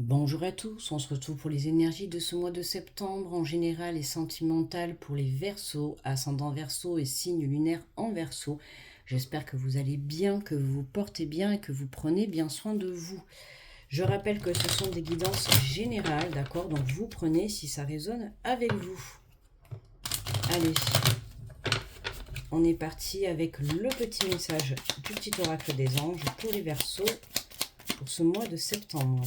Bonjour à tous, on se retrouve pour les énergies de ce mois de septembre en général et sentimental pour les Verseaux, ascendant Verseau et signe lunaire en Verseau. J'espère que vous allez bien, que vous vous portez bien et que vous prenez bien soin de vous. Je rappelle que ce sont des guidances générales, d'accord? Donc vous prenez si ça résonne avec vous. Allez, on est parti avec le petit message du petit oracle des anges pour les Verseaux pour ce mois de septembre.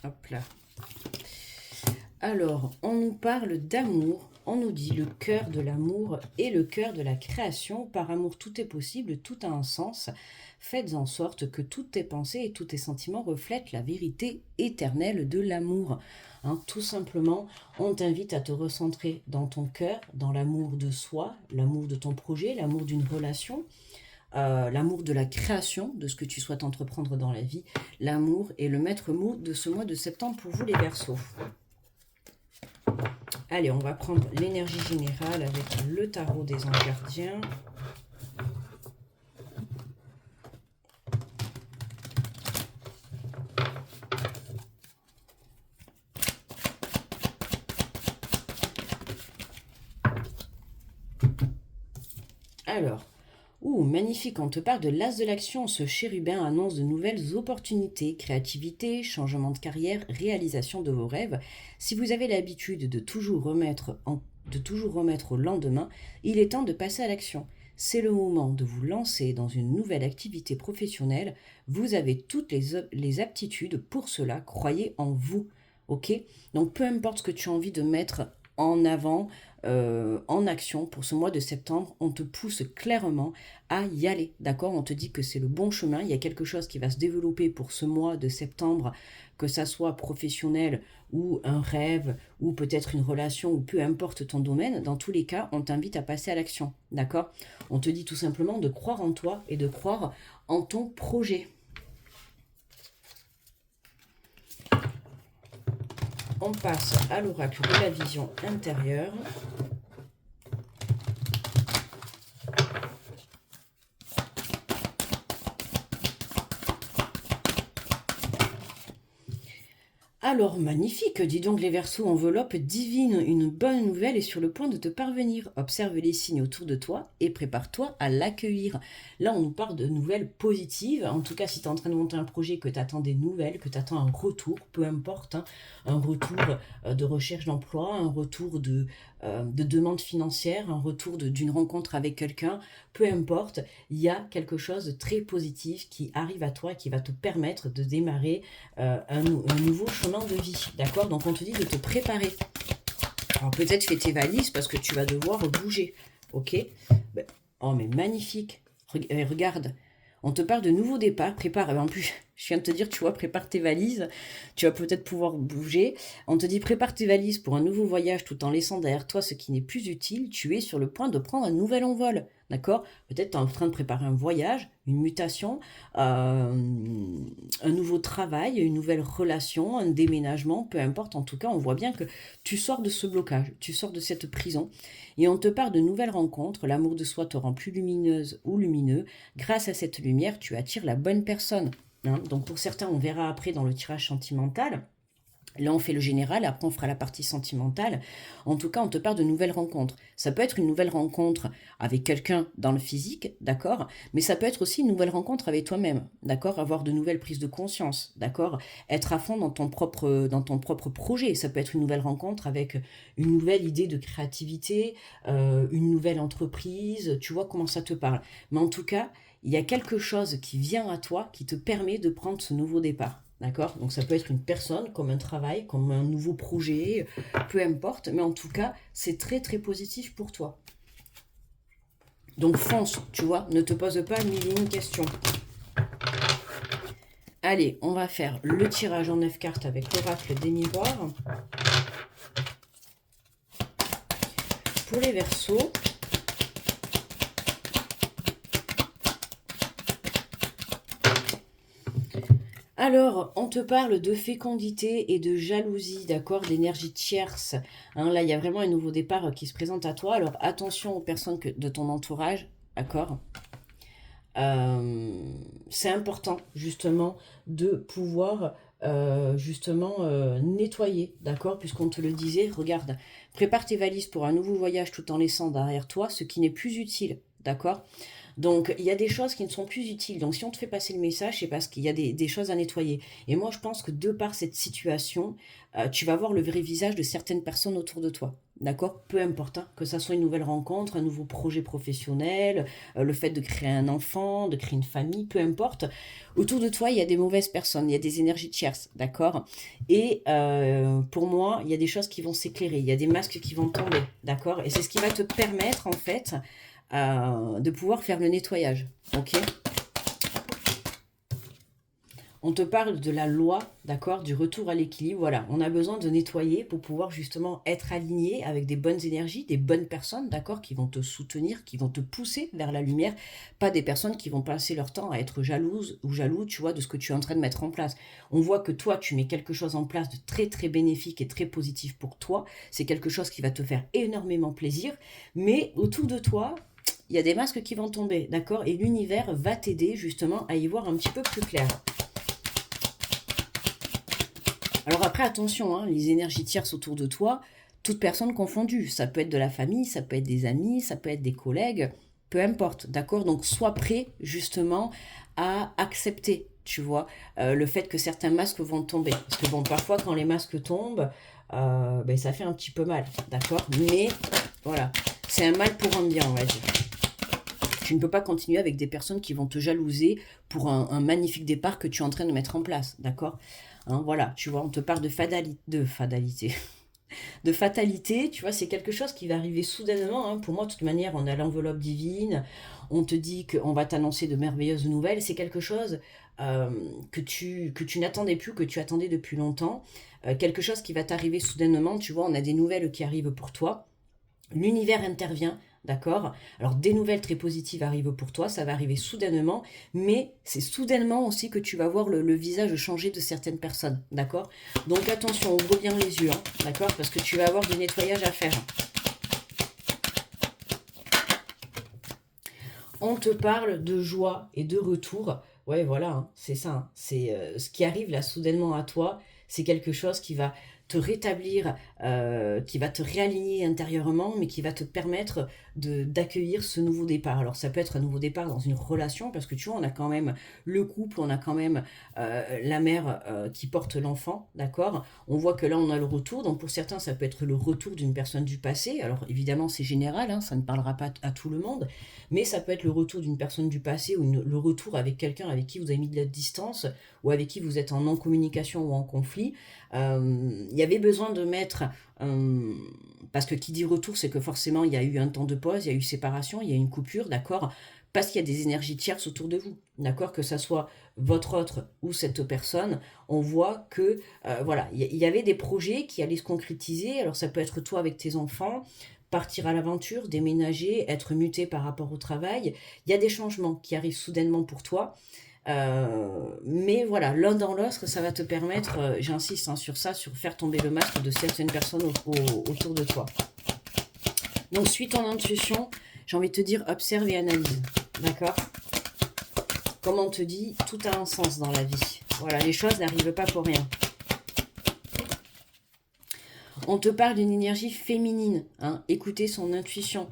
Hop là. Alors, on nous parle d'amour, on nous dit le cœur de l'amour et le cœur de la création. Par amour, tout est possible, tout a un sens. Faites en sorte que toutes tes pensées et tous tes sentiments reflètent la vérité éternelle de l'amour. Tout simplement, on t'invite à te recentrer dans ton cœur, dans l'amour de soi, l'amour de ton projet, l'amour d'une relation. L'amour de la création, de ce que tu souhaites entreprendre dans la vie. L'amour est le maître mot de ce mois de septembre pour vous les Verseaux. Allez, on va prendre l'énergie générale avec le tarot des anges gardiens. Alors, magnifique, on te parle de l'as de l'action. Ce chérubin annonce de nouvelles opportunités, créativité, changement de carrière, réalisation de vos rêves. Si vous avez l'habitude de toujours remettre au lendemain, il est temps de passer à l'action. C'est le moment de vous lancer dans une nouvelle activité professionnelle. Vous avez toutes les aptitudes pour cela. Croyez en vous. Ok? Donc peu importe ce que tu as envie de mettre en avant, en action pour ce mois de septembre, on te pousse clairement à y aller, d'accord? On te dit que c'est le bon chemin, il y a quelque chose qui va se développer pour ce mois de septembre, que ça soit professionnel ou un rêve ou peut-être une relation ou peu importe ton domaine. Dans tous les cas, on t'invite à passer à l'action, d'accord? On te dit tout simplement de croire en toi et de croire en ton projet. On passe à l'oracle de la vision intérieure. Alors, magnifique, dis donc les Verseaux, enveloppe divine, une bonne nouvelle est sur le point de te parvenir. Observe les signes autour de toi et prépare-toi à l'accueillir. Là, on nous parle de nouvelles positives. En tout cas, si tu es en train de monter un projet, que tu attends des nouvelles, que tu attends un retour, peu importe, un retour de recherche d'emploi, un retour de demande financière, un retour d'une rencontre avec quelqu'un, peu importe, il y a quelque chose de très positif qui arrive à toi et qui va te permettre de démarrer un nouveau chemin de vie, d'accord? Donc on te dit de te préparer. Alors peut-être fais tes valises parce que tu vas devoir bouger, ok? Ben, oh mais magnifique, regarde, on te parle de nouveau départ, prépare, en plus je viens de te dire, tu vois, prépare tes valises, tu vas peut-être pouvoir bouger. On te dit prépare tes valises pour un nouveau voyage tout en laissant derrière toi ce qui n'est plus utile, tu es sur le point de prendre un nouvel envol, d'accord? Peut-être tu es en train de préparer un voyage, une mutation, un nouveau travail, une nouvelle relation, un déménagement, peu importe. En tout cas, on voit bien que tu sors de ce blocage, tu sors de cette prison et on te parle de nouvelles rencontres. L'amour de soi te rend plus lumineuse ou lumineux. Grâce à cette lumière, tu attires la bonne personne. Donc pour certains, on verra après dans le tirage sentimental. Là, on fait le général, après on fera la partie sentimentale. En tout cas, on te parle de nouvelles rencontres. Ça peut être une nouvelle rencontre avec quelqu'un dans le physique, d'accord? Mais ça peut être aussi une nouvelle rencontre avec toi-même, d'accord? Avoir de nouvelles prises de conscience, d'accord? Être à fond dans ton propre projet. Ça peut être une nouvelle rencontre avec une nouvelle idée de créativité, une nouvelle entreprise. Tu vois comment ça te parle. Mais en tout cas, il y a quelque chose qui vient à toi qui te permet de prendre ce nouveau départ. D'accord? Donc ça peut être une personne, comme un travail, comme un nouveau projet, peu importe. Mais en tout cas, c'est très très positif pour toi. Donc fonce, tu vois, ne te pose pas mille et une questions. Allez, on va faire le tirage en 9 cartes avec l'oracle des miroirs. Pour les Verseaux, alors, on te parle de fécondité et de jalousie, d'accord, d'énergie tierce. Là, il y a vraiment un nouveau départ qui se présente à toi. Alors, attention aux personnes de ton entourage, d'accord. c'est important justement de pouvoir justement nettoyer, d'accord? Puisqu'on te le disait, regarde, prépare tes valises pour un nouveau voyage tout en laissant derrière toi ce qui n'est plus utile, d'accord? Donc, il y a des choses qui ne sont plus utiles. Donc, si on te fait passer le message, c'est parce qu'il y a des choses à nettoyer. Et moi, je pense que de par cette situation, tu vas voir le vrai visage de certaines personnes autour de toi. D'accord? Peu importe, hein, que ça soit une nouvelle rencontre, un nouveau projet professionnel, le fait de créer un enfant, de créer une famille, peu importe. Autour de toi, il y a des mauvaises personnes, il y a des énergies tierces, d'accord? Et pour moi, il y a des choses qui vont s'éclairer, il y a des masques qui vont tomber, d'accord? Et c'est ce qui va te permettre, en fait, de pouvoir faire le nettoyage. Ok? On te parle de la loi, d'accord, du retour à l'équilibre. Voilà, on a besoin de nettoyer pour pouvoir justement être aligné avec des bonnes énergies, des bonnes personnes, d'accord, qui vont te soutenir, qui vont te pousser vers la lumière, pas des personnes qui vont passer leur temps à être jalouses ou jaloux, tu vois, de ce que tu es en train de mettre en place. On voit que toi, tu mets quelque chose en place de très très bénéfique et très positif pour toi. C'est quelque chose qui va te faire énormément plaisir, mais autour de toi, il y a des masques qui vont tomber, d'accord? Et l'univers va t'aider justement à y voir un petit peu plus clair. Alors après, attention, hein, les énergies tierces autour de toi, toute personne confondue. Ça peut être de la famille, ça peut être des amis, ça peut être des collègues, peu importe, d'accord? Donc sois prêt justement à accepter, tu vois, le fait que certains masques vont tomber. Parce que bon, parfois quand les masques tombent, ben, ça fait un petit peu mal, d'accord? Mais voilà, c'est un mal pour un bien, on va dire. Tu ne peux pas continuer avec des personnes qui vont te jalouser pour un magnifique départ que tu es en train de mettre en place, d'accord? Hein, voilà, tu vois, on te parle de fatalité, tu vois, c'est quelque chose qui va arriver soudainement. Hein. Pour moi, de toute manière, on a l'enveloppe divine, on te dit qu'on va t'annoncer de merveilleuses nouvelles, c'est quelque chose que tu n'attendais plus, que tu attendais depuis longtemps, quelque chose qui va t'arriver soudainement, tu vois, on a des nouvelles qui arrivent pour toi. L'univers intervient, d'accord? Alors des nouvelles très positives arrivent pour toi, ça va arriver soudainement, mais c'est soudainement aussi que tu vas voir le visage changer de certaines personnes, d'accord? Donc attention, ouvre bien les yeux, hein, d'accord? Parce que tu vas avoir du nettoyage à faire. On te parle de joie et de retour. Ouais, voilà, hein, c'est ça. Hein. C'est ce qui arrive là soudainement à toi. C'est quelque chose qui va te rétablir, qui va te réaligner intérieurement, mais qui va te permettre d'accueillir ce nouveau départ. Alors ça peut être un nouveau départ dans une relation, parce que tu vois, on a quand même le couple, on a quand même la mère qui porte l'enfant, d'accord? On voit que là, on a le retour. Donc pour certains, ça peut être le retour d'une personne du passé. Alors évidemment, c'est général, hein, ça ne parlera pas à tout le monde, mais ça peut être le retour d'une personne du passé ou le retour avec quelqu'un avec qui vous avez mis de la distance ou avec qui vous êtes en non-communication ou en conflit. Il y avait besoin de mettre... parce que qui dit retour, c'est que forcément, il y a eu un temps de pause, il y a eu séparation, il y a eu une coupure, d'accord? Parce qu'il y a des énergies tierces autour de vous, d'accord? Que ça soit votre autre ou cette personne, on voit que, voilà, il y avait des projets qui allaient se concrétiser. Alors ça peut être toi avec tes enfants, partir à l'aventure, déménager, être muté par rapport au travail. Il y a des changements qui arrivent soudainement pour toi. Mais voilà, l'un dans l'autre, ça va te permettre, j'insiste hein, sur ça, sur faire tomber le masque de certaines personnes autour de toi. Donc, suis ton intuition, j'ai envie de te dire, observe et analyse. D'accord? Comme on te dit, tout a un sens dans la vie. Voilà, les choses n'arrivent pas pour rien. On te parle d'une énergie féminine, hein, écouter son intuition,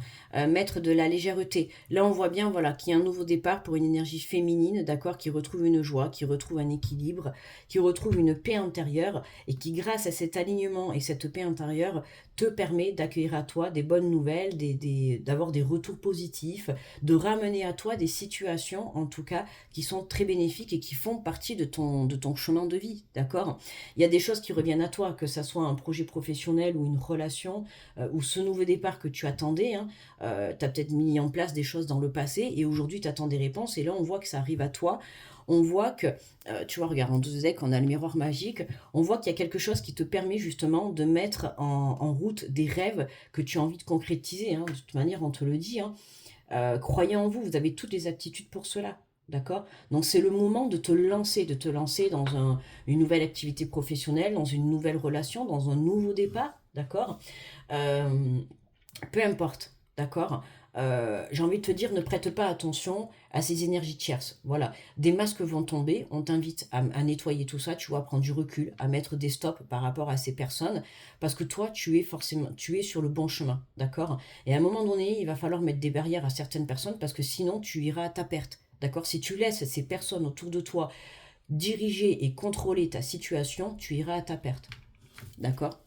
mettre de la légèreté. Là, on voit bien voilà, qu'il y a un nouveau départ pour une énergie féminine, d'accord, qui retrouve une joie, qui retrouve un équilibre, qui retrouve une paix intérieure et qui, grâce à cet alignement et cette paix intérieure, te permet d'accueillir à toi des bonnes nouvelles, d'avoir des retours positifs, de ramener à toi des situations, en tout cas, qui sont très bénéfiques et qui font partie de ton chemin de vie, d'accord? Il y a des choses qui reviennent à toi, que ça soit un projet professionnel ou une relation, ou ce nouveau départ que tu attendais, hein, tu as peut-être mis en place des choses dans le passé et aujourd'hui tu attends des réponses et là on voit que ça arrive à toi. On voit que, tu vois, regarde, on disait qu'on a le miroir magique, on voit qu'il y a quelque chose qui te permet justement de mettre en route des rêves que tu as envie de concrétiser, hein. De toute manière, on te le dit, hein. Croyez en vous, vous avez toutes les aptitudes pour cela. D'accord? Donc c'est le moment de te lancer dans une nouvelle activité professionnelle, dans une nouvelle relation, dans un nouveau départ, d'accord? Euh, Peu importe, d'accord? j'ai envie de te dire, ne prête pas attention à ces énergies tierces. Voilà, des masques vont tomber, on t'invite à nettoyer tout ça, tu vois, à prendre du recul, à mettre des stops par rapport à ces personnes, parce que toi, tu es sur le bon chemin, d'accord? Et à un moment donné, il va falloir mettre des barrières à certaines personnes, parce que sinon, tu iras à ta perte, d'accord? Si tu laisses ces personnes autour de toi diriger et contrôler ta situation, tu iras à ta perte, d'accord?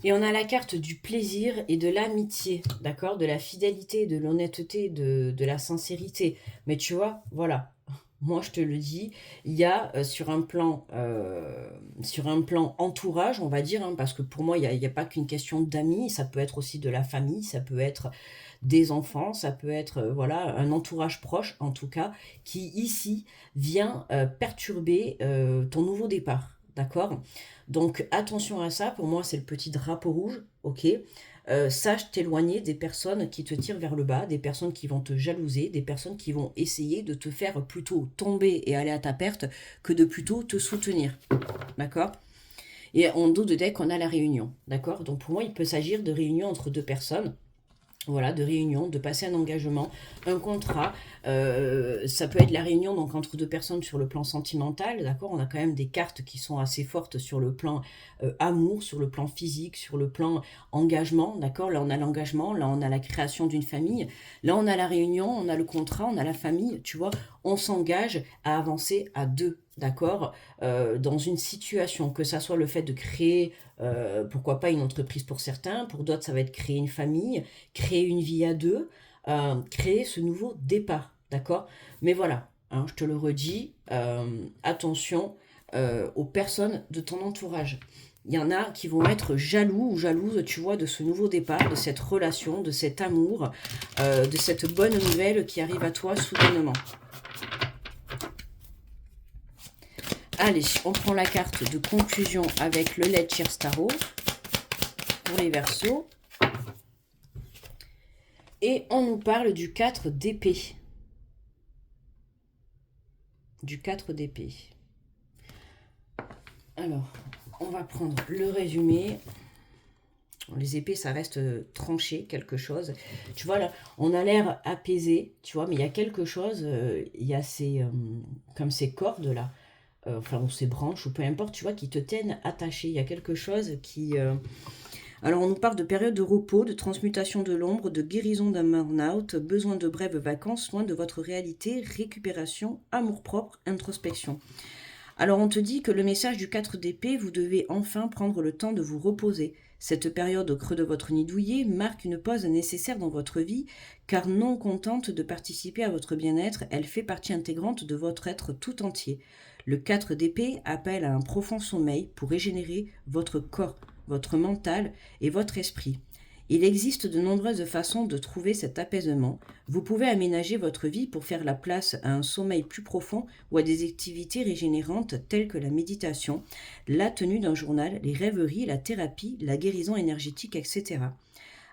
Et on a la carte du plaisir et de l'amitié, d'accord? De la fidélité, de l'honnêteté, de la sincérité. Mais tu vois, voilà, moi je te le dis, il y a sur un plan entourage, on va dire, hein, parce que pour moi, il y a pas qu'une question d'amis, ça peut être aussi de la famille, ça peut être des enfants, ça peut être voilà, un entourage proche, en tout cas, qui ici vient perturber ton nouveau départ, d'accord? Donc attention à ça, pour moi c'est le petit drapeau rouge, ok? Sache t'éloigner des personnes qui te tirent vers le bas, des personnes qui vont te jalouser, des personnes qui vont essayer de te faire plutôt tomber et aller à ta perte que de plutôt te soutenir, d'accord? Et en dos de deck, on a la réunion, d'accord? Donc pour moi, il peut s'agir de réunion entre deux personnes, voilà, de réunion, de passer un engagement, un contrat. Ça peut être la réunion donc entre deux personnes sur le plan sentimental, d'accord? On a quand même des cartes qui sont assez fortes sur le plan amour, sur le plan physique, sur le plan engagement, d'accord? Là, on a l'engagement, là, on a la création d'une famille, là, on a la réunion, on a le contrat, on a la famille, tu vois? On s'engage à avancer à deux, d'accord? Dans une situation, que ça soit le fait de créer, pourquoi pas une entreprise pour certains, pour d'autres, ça va être créer une famille, créer une vie à deux, créer ce nouveau départ, d'accord? Mais voilà, hein, je te le redis, attention aux personnes de ton entourage. Il y en a qui vont être jaloux ou jalouses, tu vois, de ce nouveau départ, de cette relation, de cet amour, de cette bonne nouvelle qui arrive à toi soudainement. Allez, on prend la carte de conclusion avec le Let Cheers Tarot pour les Verseaux. Et on nous parle du 4 d'épée. Du 4 d'épée. Alors, on va prendre le résumé. Les épées, ça reste tranché, quelque chose. Tu vois, là, on a l'air apaisé, tu vois, mais il y a quelque chose, il y a comme ces cordes, là, enfin, ou ces branches, ou peu importe, tu vois, qui te tiennent attaché. Il y a quelque chose qui... Alors, on nous parle de période de repos, de transmutation de l'ombre, de guérison d'un burn-out, besoin de brèves vacances, loin de votre réalité, récupération, amour-propre, introspection. Alors, on te dit que le message du 4 d'épée, vous devez enfin prendre le temps de vous reposer. Cette période au creux de votre nid douillet marque une pause nécessaire dans votre vie, car non contente de participer à votre bien-être, elle fait partie intégrante de votre être tout entier. Le 4 d'épée appelle à un profond sommeil pour régénérer votre corps, votre mental et votre esprit. Il existe de nombreuses façons de trouver cet apaisement. Vous pouvez aménager votre vie pour faire la place à un sommeil plus profond ou à des activités régénérantes telles que la méditation, la tenue d'un journal, les rêveries, la thérapie, la guérison énergétique, etc.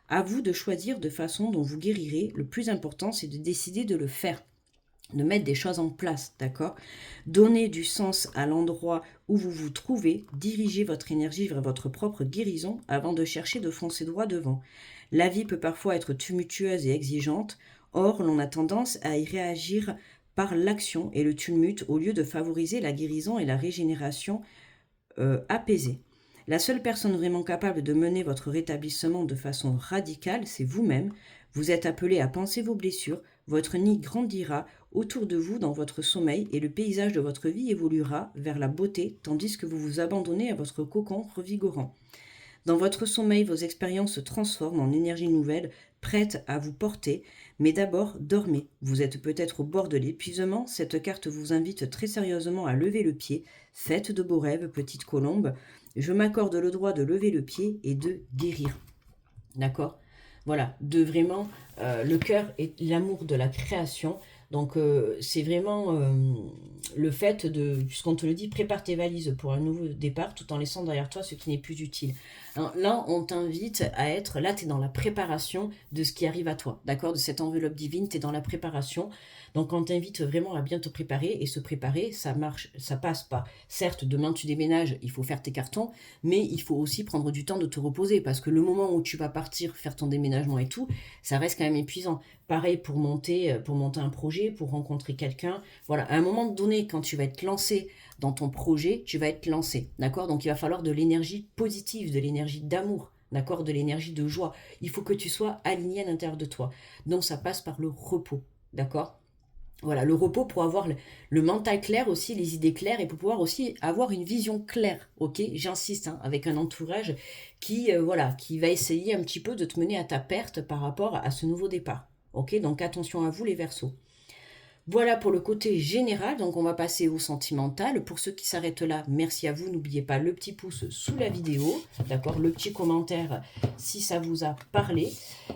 À vous de choisir de façon dont vous guérirez. Le plus important, c'est de décider de le faire, de mettre des choses en place, d'accord? Donnez du sens à l'endroit où vous vous trouvez, dirigez votre énergie vers votre propre guérison avant de chercher de foncer droit devant. La vie peut parfois être tumultueuse et exigeante, or l'on a tendance à y réagir par l'action et le tumulte au lieu de favoriser la guérison et la régénération apaisée. La seule personne vraiment capable de mener votre rétablissement de façon radicale, c'est vous-même. Vous êtes appelé à penser vos blessures, votre nid grandira autour de vous dans votre sommeil et le paysage de votre vie évoluera vers la beauté tandis que vous vous abandonnez à votre cocon revigorant. Dans votre sommeil, vos expériences se transforment en énergie nouvelle, prête à vous porter, mais d'abord, dormez. Vous êtes peut-être au bord de l'épuisement, cette carte vous invite très sérieusement à lever le pied. Faites de beaux rêves, petite colombe. Je m'accorde le droit de lever le pied et de guérir. D'accord? Voilà, de vraiment le cœur et l'amour de la création. Donc c'est vraiment le fait de, puisqu'on te le dit, prépare tes valises pour un nouveau départ tout en laissant derrière toi ce qui n'est plus utile. Hein, là, on t'invite à être, là, tu es dans la préparation de ce qui arrive à toi, d'accord? De cette enveloppe divine, tu es dans la préparation. Donc, on t'invite vraiment à bien te préparer, et se préparer, ça marche, ça passe pas. Certes, demain tu déménages, il faut faire tes cartons, mais il faut aussi prendre du temps de te reposer, parce que le moment où tu vas partir faire ton déménagement et tout, ça reste quand même épuisant. Pareil pour monter un projet, pour rencontrer quelqu'un. Voilà, à un moment donné, quand tu vas être lancé dans ton projet, tu vas être lancé, d'accord? Donc il va falloir de l'énergie positive, de l'énergie d'amour, d'accord? De l'énergie de joie. Il faut que tu sois aligné à l'intérieur de toi. Donc ça passe par le repos, d'accord? Voilà, le repos pour avoir le mental clair aussi, les idées claires, et pour pouvoir aussi avoir une vision claire, ok? J'insiste, hein, avec un entourage qui, voilà, qui va essayer un petit peu de te mener à ta perte par rapport à ce nouveau départ, ok? Donc attention à vous les Verseaux. Voilà pour le côté général, donc on va passer au sentimental. Pour ceux qui s'arrêtent là, merci à vous. N'oubliez pas le petit pouce sous la vidéo, d'accord? Le petit commentaire si ça vous a parlé.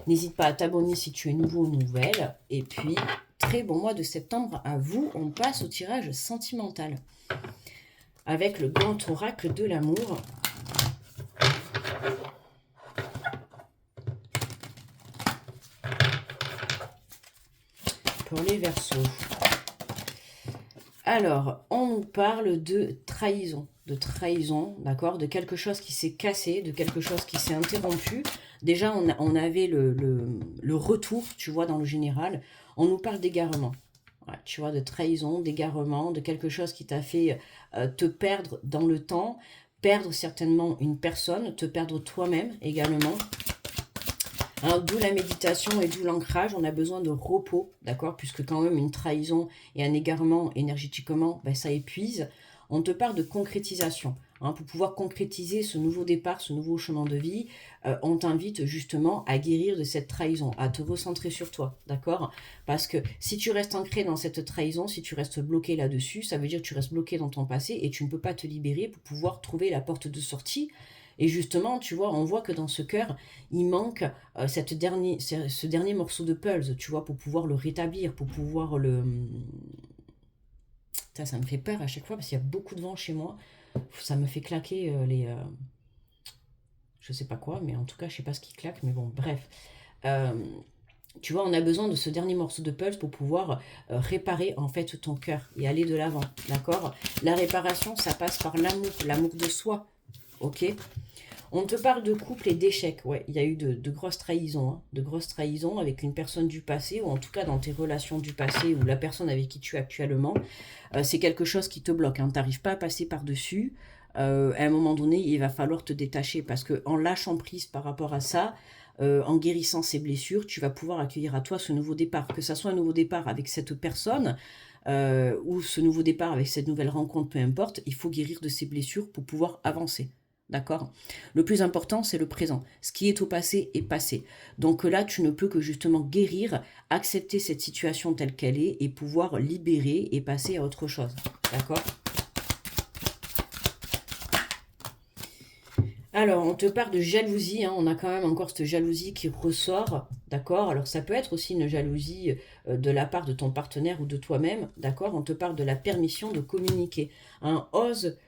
N'hésite pas à t'abonner si tu es nouveau ou nouvelle. Et puis, très bon mois de septembre à vous. On passe au tirage sentimental avec le grand oracle de l'amour. Pour les Verseaux. Alors, on nous parle de trahison, d'accord, de quelque chose qui s'est cassé, de quelque chose qui s'est interrompu. Déjà, on avait le retour, tu vois, dans le général. On nous parle d'égarement, ouais, tu vois, de trahison, d'égarement, de quelque chose qui t'a fait te perdre dans le temps, perdre certainement une personne, te perdre toi-même également. Hein, d'où la méditation et d'où l'ancrage, on a besoin de repos, d'accord? Puisque quand même une trahison et un égarement énergétiquement, ben, ça épuise. On te parle de concrétisation. Hein, pour pouvoir concrétiser ce nouveau départ, ce nouveau chemin de vie, on t'invite justement à guérir de cette trahison, à te recentrer sur toi, d'accord? Parce que si tu restes ancré dans cette trahison, si tu restes bloqué là-dessus, ça veut dire que tu restes bloqué dans ton passé et tu ne peux pas te libérer pour pouvoir trouver la porte de sortie. Et justement, tu vois, on voit que dans ce cœur, il manque ce dernier morceau de puzzle, tu vois, pour pouvoir le rétablir, pour pouvoir le... Ça me fait peur à chaque fois parce qu'il y a beaucoup de vent chez moi. Ça me fait claquer les... je sais pas quoi, mais en tout cas, je sais pas ce qui claque, mais bon, bref. Euh, Tu vois, on a besoin de ce dernier morceau de puzzle pour pouvoir réparer en fait ton cœur et aller de l'avant, d'accord? La réparation, ça passe par l'amour, l'amour de soi, ok? On te parle de couple et d'échecs. Ouais, il y a eu de grosses trahisons, hein, de grosses trahisons avec une personne du passé, ou en tout cas dans tes relations du passé, ou la personne avec qui tu es actuellement. C'est quelque chose qui te bloque, hein, tu n'arrives pas à passer par-dessus. À un moment donné, il va falloir te détacher, parce qu'en lâchant prise par rapport à ça, en guérissant ces blessures, tu vas pouvoir accueillir à toi ce nouveau départ. Que ça soit un nouveau départ avec cette personne, ou ce nouveau départ avec cette nouvelle rencontre, peu importe, il faut guérir de ces blessures pour pouvoir avancer. D'accord? Le plus important, c'est le présent. Ce qui est au passé est passé. Donc là, tu ne peux que justement guérir, accepter cette situation telle qu'elle est et pouvoir libérer et passer à autre chose. D'accord? Alors, on te parle de jalousie, hein, on a quand même encore cette jalousie qui ressort, d'accord? Alors, ça peut être aussi une jalousie de la part de ton partenaire ou de toi-même, d'accord? On te parle de la permission de communiquer, hein, ose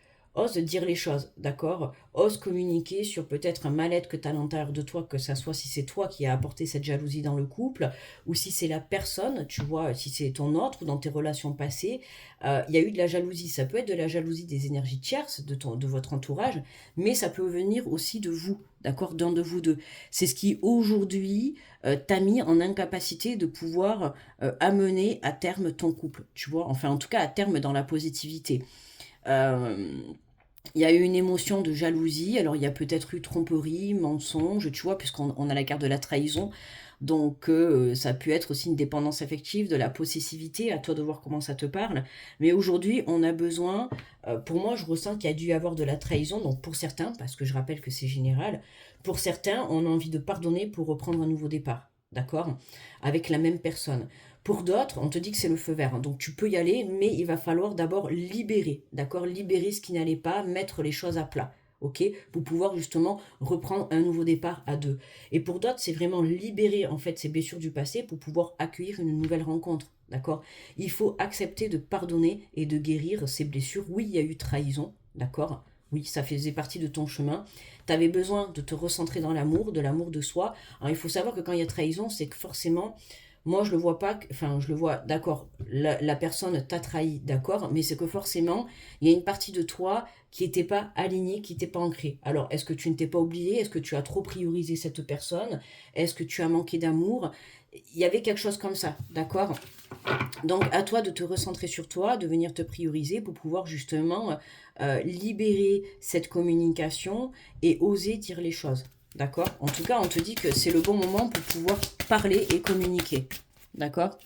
dire les choses, d'accord? Ose communiquer sur peut-être un mal-être que tu as à l'intérieur de toi, que ça soit si c'est toi qui as apporté cette jalousie dans le couple, ou si c'est la personne, tu vois, si c'est ton autre ou dans tes relations passées, il y a eu de la jalousie. Ça peut être de la jalousie des énergies tierces, de votre entourage, mais ça peut venir aussi de vous, d'accord, d'un de vous deux. C'est ce qui aujourd'hui t'a mis en incapacité de pouvoir amener à terme ton couple, tu vois, enfin en tout cas à terme dans la positivité. Euh, il y a eu une émotion de jalousie, alors il y a peut-être eu tromperie, mensonge, tu vois, puisqu'on a la carte de la trahison. Donc ça a pu être aussi une dépendance affective, de la possessivité, à toi de voir comment ça te parle. Mais aujourd'hui, on a besoin, pour moi, je ressens qu'il y a dû y avoir de la trahison, donc pour certains, parce que je rappelle que c'est général, pour certains, on a envie de pardonner pour reprendre un nouveau départ, d'accord? Avec la même personne. Pour d'autres, on te dit que c'est le feu vert, hein, donc tu peux y aller, mais il va falloir d'abord libérer, d'accord? Libérer ce qui n'allait pas, mettre les choses à plat, ok? Pour pouvoir justement reprendre un nouveau départ à deux. Et pour d'autres, c'est vraiment libérer en fait ces blessures du passé pour pouvoir accueillir une nouvelle rencontre, d'accord? Il faut accepter de pardonner et de guérir ces blessures. Oui, il y a eu trahison, d'accord? Oui, ça faisait partie de ton chemin. Tu avais besoin de te recentrer dans l'amour, de l'amour de soi. Alors, il faut savoir que quand il y a trahison, c'est que forcément, moi, je le vois pas, enfin, je le vois, d'accord, la personne t'a trahi, d'accord, mais c'est que forcément, il y a une partie de toi qui n'était pas alignée, qui n'était pas ancrée. Alors, est-ce que tu ne t'es pas oublié? Est-ce que tu as trop priorisé cette personne? Est-ce que tu as manqué d'amour? Il y avait quelque chose comme ça, d'accord? Donc, à toi de te recentrer sur toi, de venir te prioriser pour pouvoir justement libérer cette communication et oser dire les choses. D'accord? En tout cas, on te dit que c'est le bon moment pour pouvoir parler et communiquer. D'accord?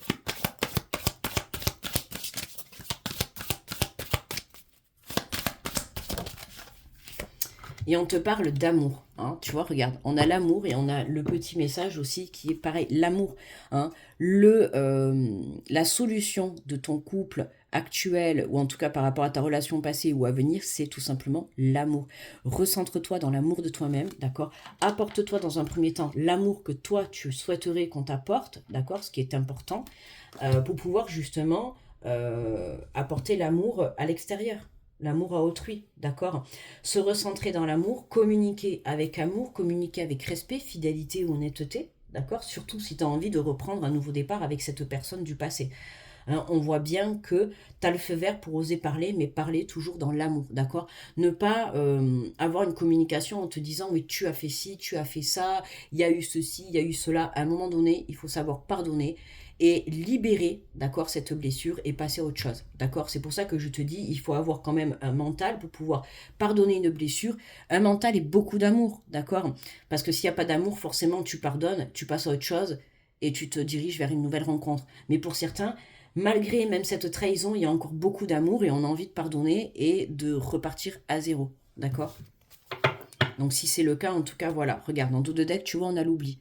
Et on te parle d'amour. Hein, tu vois, regarde, on a l'amour et on a le petit message aussi qui est pareil, l'amour. Hein, la solution de ton couple actuel, ou en tout cas par rapport à ta relation passée ou à venir, c'est tout simplement l'amour. Recentre-toi dans l'amour de toi-même, d'accord? Apporte-toi dans un premier temps l'amour que toi tu souhaiterais qu'on t'apporte, d'accord? Ce qui est important, pour pouvoir justement apporter l'amour à l'extérieur, l'amour à autrui, d'accord? Se recentrer dans l'amour, communiquer avec amour, communiquer avec respect, fidélité ou honnêteté, d'accord? Surtout si tu as envie de reprendre un nouveau départ avec cette personne du passé. Hein, on voit bien que tu as le feu vert pour oser parler, mais parler toujours dans l'amour, d'accord? Ne pas avoir une communication en te disant, oui, tu as fait ci, tu as fait ça, il y a eu ceci, il y a eu cela. À un moment donné, il faut savoir pardonner et libérer, d'accord, cette blessure et passer à autre chose, d'accord? C'est pour ça que je te dis, il faut avoir quand même un mental pour pouvoir pardonner une blessure, un mental et beaucoup d'amour, d'accord? Parce que s'il n'y a pas d'amour, forcément, tu pardonnes, tu passes à autre chose et tu te diriges vers une nouvelle rencontre. Mais pour certains, malgré même cette trahison, il y a encore beaucoup d'amour et on a envie de pardonner et de repartir à zéro, d'accord? Donc si c'est le cas, en tout cas, voilà, regarde, en dos de deck, tu vois, on a l'oubli.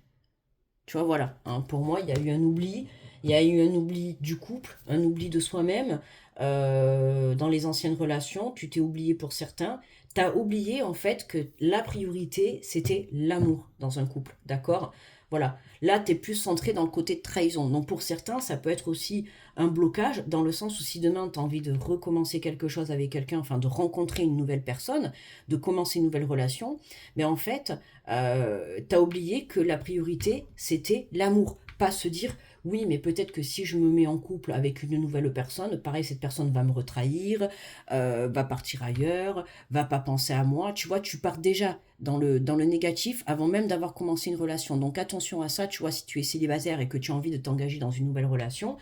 Tu vois, voilà. Hein, pour moi, il y a eu un oubli. Il y a eu un oubli du couple, un oubli de soi-même. Dans les anciennes relations, tu t'es oublié pour certains. Tu as oublié en fait que la priorité, c'était l'amour dans un couple. D'accord? Voilà. Là, tu es plus centré dans le côté de trahison. Donc pour certains, ça peut être aussi un blocage dans le sens où si demain tu as envie de recommencer quelque chose avec quelqu'un, enfin de rencontrer une nouvelle personne, de commencer une nouvelle relation, mais en fait, t'as oublié que la priorité, c'était l'amour. Pas se dire, oui, mais peut-être que si je me mets en couple avec une nouvelle personne, pareil, cette personne va me retrahir, va partir ailleurs, va pas penser à moi. Tu vois, tu pars déjà dans le négatif avant même d'avoir commencé une relation. Donc attention à ça, tu vois, si tu es célibataire et que tu as envie de t'engager dans une nouvelle relation,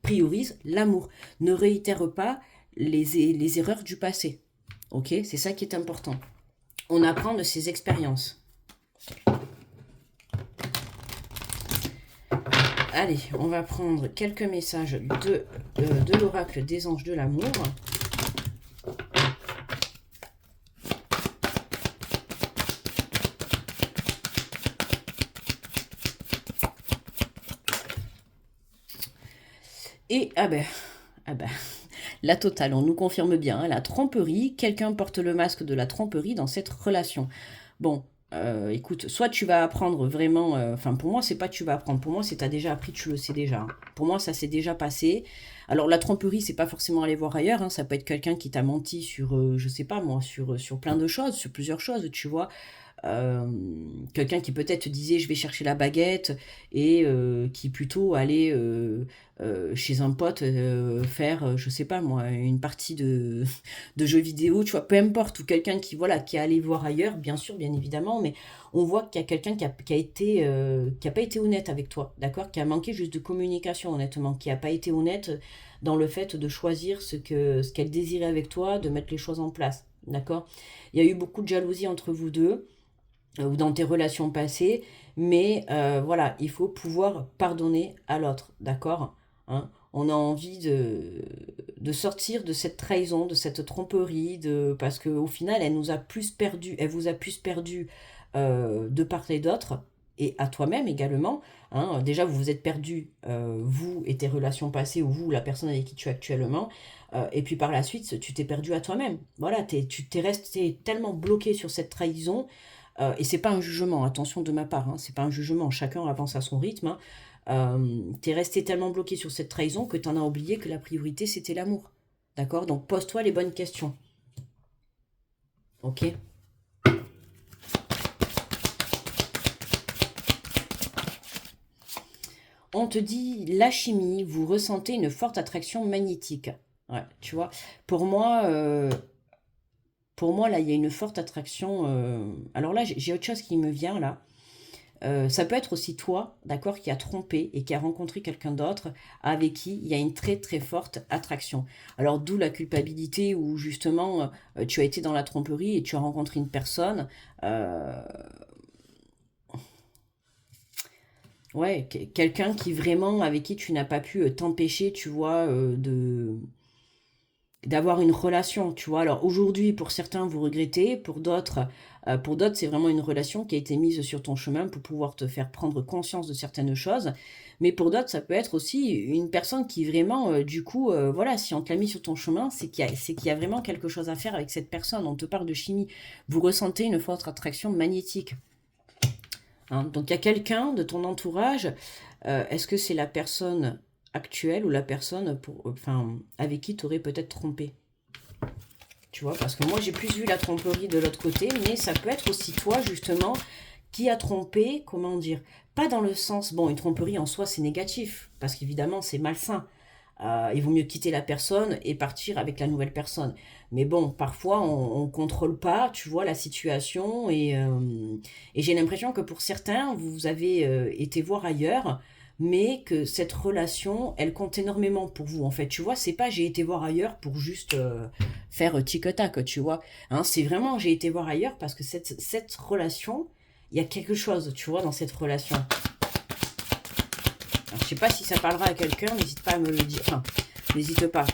priorise l'amour. Ne réitère pas les erreurs du passé. Ok? C'est ça qui est important. On apprend de ses expériences. Allez, on va prendre quelques messages de l'oracle des anges de l'amour. Et, ah ben, la totale, on nous confirme bien, hein, la tromperie, quelqu'un porte le masque de la tromperie dans cette relation. Bon, écoute, soit tu vas apprendre vraiment, enfin pour moi c'est pas tu vas apprendre, pour moi c'est t'as déjà appris, tu le sais déjà. Hein. Pour moi ça s'est déjà passé. Alors la tromperie c'est pas forcément aller voir ailleurs, hein, ça peut être quelqu'un qui t'a menti sur, je sais pas moi, sur plein de choses, sur plusieurs choses, tu vois. Euh, Quelqu'un qui peut-être disait je vais chercher la baguette et qui plutôt allait chez un pote faire je sais pas moi une partie de jeux vidéo, tu vois, peu importe, ou quelqu'un qui voilà qui est allé voir ailleurs, bien sûr, bien évidemment, mais on voit qu'il y a quelqu'un qui a été qui a pas été honnête avec toi, d'accord, qui a manqué juste de communication, honnêtement, qui a pas été honnête dans le fait de choisir ce qu'elle désirait avec toi, de mettre les choses en place, d'accord. Il y a eu beaucoup de jalousie entre vous deux ou dans tes relations passées, mais voilà, il faut pouvoir pardonner à l'autre, d'accord. Hein. On a envie de sortir de cette trahison, de cette tromperie, parce qu'au final, elle nous a plus perdu, elle vous a plus perdu de part et d'autre, et à toi-même également. Hein. Déjà, vous vous êtes perdu, vous et tes relations passées, ou vous, la personne avec qui tu es actuellement, et puis par la suite, tu t'es perdu à toi-même. Voilà, tu t'es resté tellement bloqué sur cette trahison et c'est pas un jugement, attention de ma part, hein, c'est pas un jugement, chacun avance à son rythme. Hein. T'es resté tellement bloqué sur cette trahison que t'en as oublié que la priorité c'était l'amour. D'accord. Donc pose-toi les bonnes questions. ok? On te dit la chimie, vous ressentez une forte attraction magnétique. Ouais, tu vois, pour moi, euh, pour moi là, il y a une forte attraction. Alors là, j'ai autre chose qui me vient là. Ça peut être aussi toi, d'accord, qui a trompé et qui a rencontré quelqu'un d'autre avec qui il y a une très très forte attraction. Alors d'où la culpabilité où justement tu as été dans la tromperie et tu as rencontré une personne, euh, ouais, quelqu'un qui vraiment avec qui tu n'as pas pu t'empêcher, tu vois, de d'avoir une relation, tu vois. Alors aujourd'hui, pour certains, vous regrettez, pour d'autres, c'est vraiment une relation qui a été mise sur ton chemin pour pouvoir te faire prendre conscience de certaines choses. Mais pour d'autres, ça peut être aussi une personne qui vraiment, du coup, voilà, si on te l'a mis sur ton chemin, c'est qu'il y a vraiment quelque chose à faire avec cette personne. On te parle de chimie. Vous ressentez une forte attraction magnétique. Hein. Donc il y a quelqu'un de ton entourage. Est-ce que c'est la personne actuelle ou la personne enfin, avec qui tu aurais peut-être trompé? Tu vois, parce que moi j'ai plus vu la tromperie de l'autre côté, mais ça peut être aussi toi justement qui a trompé, comment dire, pas dans le sens, bon, une tromperie en soi c'est négatif, parce qu'évidemment c'est malsain. Il vaut mieux quitter la personne et partir avec la nouvelle personne. Mais bon, parfois on contrôle pas, tu vois, la situation et j'ai l'impression que pour certains, vous avez été voir ailleurs, mais que cette relation, elle compte énormément pour vous. En fait, tu vois, c'est pas j'ai été voir ailleurs pour juste faire tic-tac, tu vois. Hein, c'est vraiment j'ai été voir ailleurs parce que cette relation, il y a quelque chose, tu vois, dans cette relation. Alors, je sais pas si ça parlera à quelqu'un, n'hésite pas à me le dire. Enfin, n'hésite pas.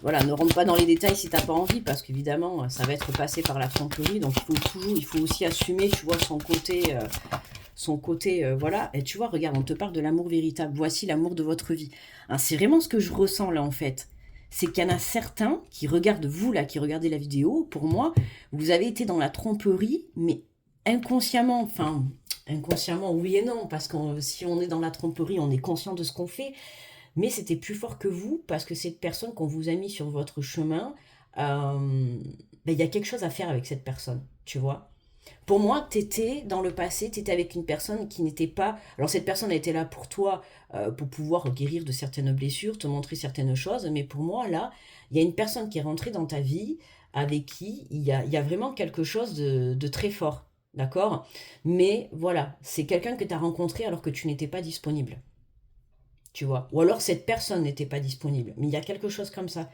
Voilà, ne rentre pas dans les détails si t'as pas envie, parce qu'évidemment, ça va être passé par la tromperie, donc il faut aussi assumer, tu vois, son côté, voilà. Et tu vois, regarde, on te parle de l'amour véritable. Voici l'amour de votre vie. Hein, c'est vraiment ce que je ressens là, en fait. C'est qu'il y en a certains qui regardent vous là, qui regardez la vidéo. Pour moi, vous avez été dans la tromperie, mais inconsciemment, enfin, inconsciemment, oui et non, parce que si on est dans la tromperie, on est conscient de ce qu'on fait, mais c'était plus fort que vous, parce que cette personne qu'on vous a mis sur votre chemin, ben, il y a quelque chose à faire avec cette personne, tu vois. Pour moi, t'étais dans le passé, t'étais avec une personne qui n'était pas. Alors cette personne a été là pour toi, pour pouvoir guérir de certaines blessures, te montrer certaines choses. Mais pour moi, là, il y a une personne qui est rentrée dans ta vie, avec qui il y a vraiment quelque chose de très fort, d'accord? Mais voilà, c'est quelqu'un que tu as rencontré alors que tu n'étais pas disponible, tu vois. Ou alors cette personne n'était pas disponible. Mais il y a quelque chose comme ça.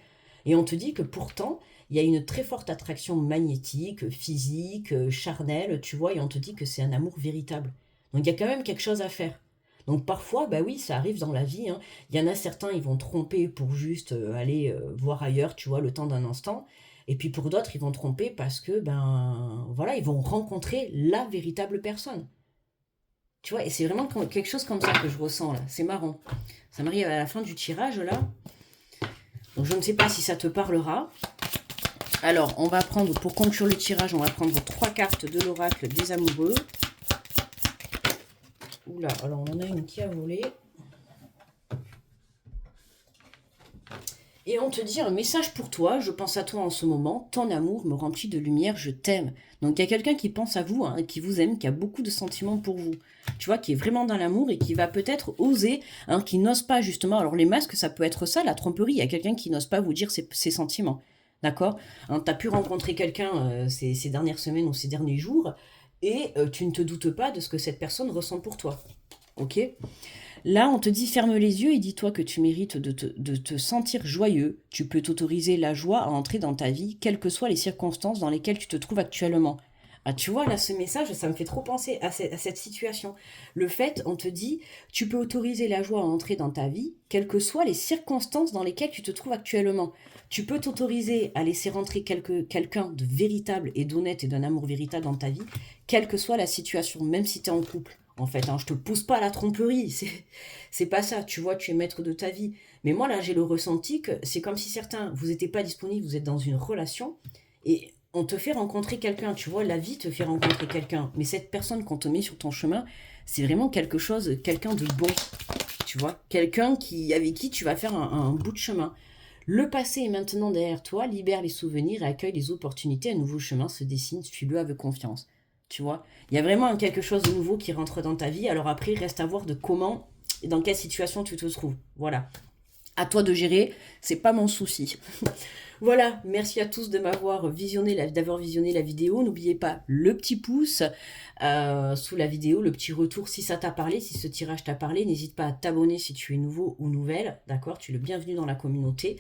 Et on te dit que pourtant, il y a une très forte attraction magnétique, physique, charnelle, tu vois, et on te dit que c'est un amour véritable. Donc il y a quand même quelque chose à faire. Donc parfois, bah oui, ça arrive dans la vie. Hein. Il y en a certains, ils vont tromper pour juste aller voir ailleurs, tu vois, le temps d'un instant. Et puis pour d'autres, ils vont tromper parce que, ben voilà, ils vont rencontrer la véritable personne. Tu vois, et c'est vraiment quelque chose comme ça que je ressens là. C'est marrant. Ça m'arrive à la fin du tirage là. Donc je ne sais pas si ça te parlera. Alors, on va prendre, pour conclure le tirage, on va prendre 3 cartes de l'oracle des amoureux. Oula, alors on en a une qui a volé. Et on te dit un message pour toi, je pense à toi en ce moment, ton amour me remplit de lumière, je t'aime. Donc il y a quelqu'un qui pense à vous, hein, qui vous aime, qui a beaucoup de sentiments pour vous. Tu vois, qui est vraiment dans l'amour et qui va peut-être oser, hein, qui n'ose pas justement. Alors les masques, ça peut être ça, la tromperie. Il y a quelqu'un qui n'ose pas vous dire ses sentiments. D'accord, hein, tu as pu rencontrer quelqu'un ces dernières semaines ou ces derniers jours et tu ne te doutes pas de ce que cette personne ressent pour toi. Ok. Là, on te dit ferme les yeux et dis-toi que tu mérites de te sentir joyeux. Tu peux t'autoriser la joie à entrer dans ta vie, quelles que soient les circonstances dans lesquelles tu te trouves actuellement. Ah, tu vois, là, ce message, ça me fait trop penser à cette situation. Le fait, on te dit, tu peux autoriser la joie à entrer dans ta vie, quelles que soient les circonstances dans lesquelles tu te trouves actuellement. Tu peux t'autoriser à laisser rentrer quelqu'un de véritable et d'honnête et d'un amour véritable dans ta vie, quelle que soit la situation, même si tu es en couple. En fait, hein, je te pousse pas à la tromperie, c'est pas ça, tu vois, tu es maître de ta vie. Mais moi, là, j'ai le ressenti que c'est comme si certains, vous n'étiez pas disponibles, vous êtes dans une relation, et on te fait rencontrer quelqu'un, tu vois, la vie te fait rencontrer quelqu'un. Mais cette personne qu'on te met sur ton chemin, c'est vraiment quelque chose, quelqu'un de bon, tu vois, quelqu'un avec qui tu vas faire un bout de chemin. Le passé est maintenant derrière toi, libère les souvenirs et accueille les opportunités. Un nouveau chemin se dessine, suis-le avec confiance. Tu vois, il y a vraiment quelque chose de nouveau qui rentre dans ta vie. Alors après, il reste à voir de comment et dans quelle situation tu te trouves. Voilà. À toi de gérer, c'est pas mon souci. Voilà, merci à tous de m'avoir d'avoir visionné la vidéo. N'oubliez pas le petit pouce sous la vidéo, le petit retour si ça t'a parlé, si ce tirage t'a parlé. N'hésite pas à t'abonner si tu es nouveau ou nouvelle, d'accord? Tu es le bienvenu dans la communauté.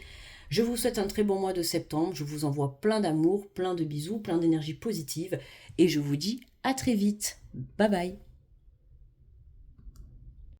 Je vous souhaite un très bon mois de septembre. Je vous envoie plein d'amour, plein de bisous, plein d'énergie positive. Et je vous dis à très vite. Bye bye.